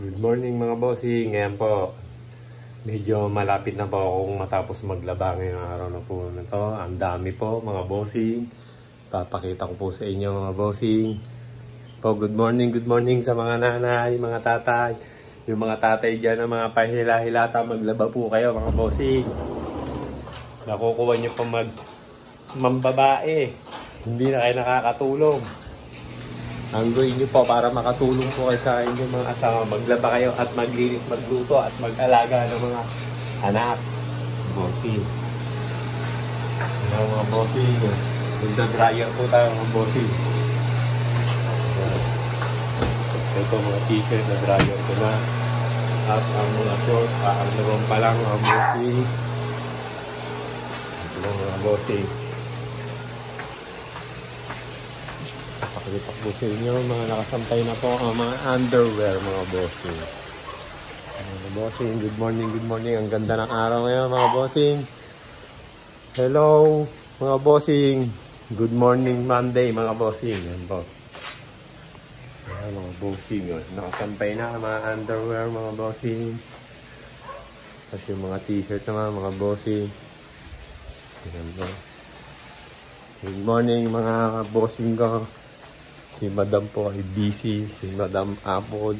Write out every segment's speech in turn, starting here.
Good morning mga bossing. Ngayon po, medyo malapit na po akong matapos maglaba ngayong araw na po na to. Ang dami po mga bossing. Papakita ko po sa inyo mga bossing. Good morning sa mga nanay, mga tatay. Yung mga tatay dyan na mga pahila-hilata, maglaba po kayo mga bossing. Nakukuha nyo pa mambabae. Hindi na kayo nakakatulong. Ang gawin nyo po para makatulong po kayo sa inyong mga asawa, maglaba kayo at maglinis, magluto at mag-alaga ng mga anak. Bossing. Mga bossing. Magda-dryer po tayo mga bossing. Ito mga t-shirt na dryer ko na. At ang mga short, ang naman pa lang mga bossing. Ito mga bossing. Pakita ko sa inyo, mga nakasampay na po ang mga underwear mga bossing. Mga bossing, good morning. Ang ganda ng araw ngayon mga bossing. Hello mga bossing. Good morning Monday mga bossing. Yan po. Ayan mga bossing. Nakasampay na mga underwear mga bossing. Tapos yung mga t-shirt naman mga bossing. Yan po. Good morning mga bossing ko. Si Madam po ay busy, si Madam Apod.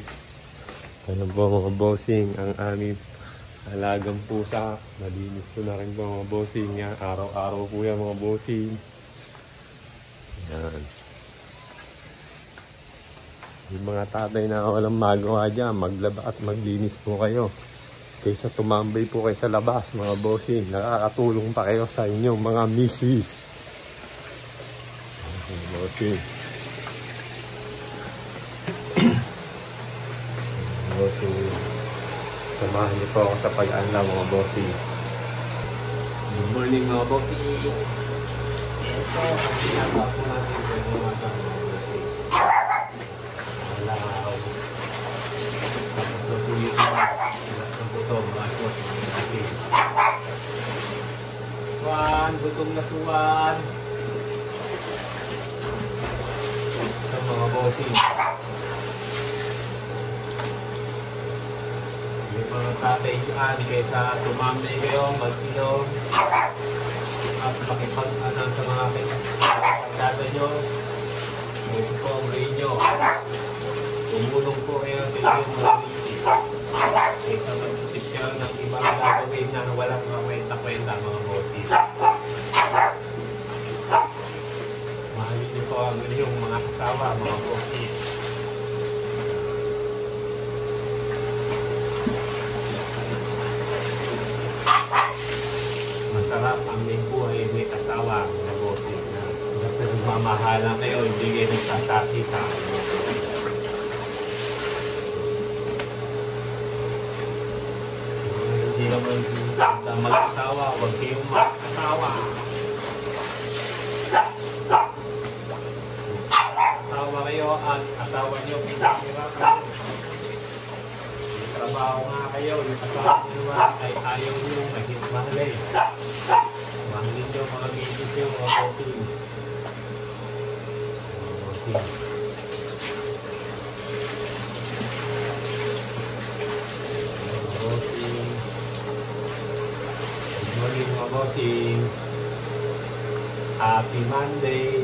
Ano po mga bossing, ang aming alagang pusa. Malinis ko na rin po mga bossing niya. Araw-araw po yan mga bossing. Yan. Yung mga tatay na walang magawa dyan, maglaba at maglinis po kayo. Kaysa tumambay po kayo sa labas mga bossing. Nakakatulong pa kayo sa inyong mga misis. Mga bossing. Bossing, samahan niyo po ako sa pag-anlaw mga bossing. Good morning mga bossing. Ito, ginagawa po natin yung mga bossing. Alaw. Tapos na po yung alas ng butong, mga bossing. Suwan, butong na suwan. Ito mga bossing. Yung mga tatay dyan, kaysa tumambay kayo, magsilong at makipag-anan sa mga pagdada nyo. Ito po ang gawin nyo. Tumulong po kayo sa inyong mga bisip. Kaysa mag-isip kayo ng ibang gagawin na walang mga kwenta-kwenta mga bossing. Mahalin nyo po ang inyong mga kasawa mga bossing. Masarap ang may buhay, may asawa, mga bossing na basta nagmamahalan kayo, hindi kayo nagsasakita. Hindi naman mag-asawa, huwag kayong mag-asawa. Asawa kayo at asawa nyo, pinakira kayo. Trabaho nga kayo, yung asawa nyo naman ay ayaw nyo, mahalay. Mahalin nyo mga misis nyo, mga bossing. Good morning mga bossing. Happy Monday.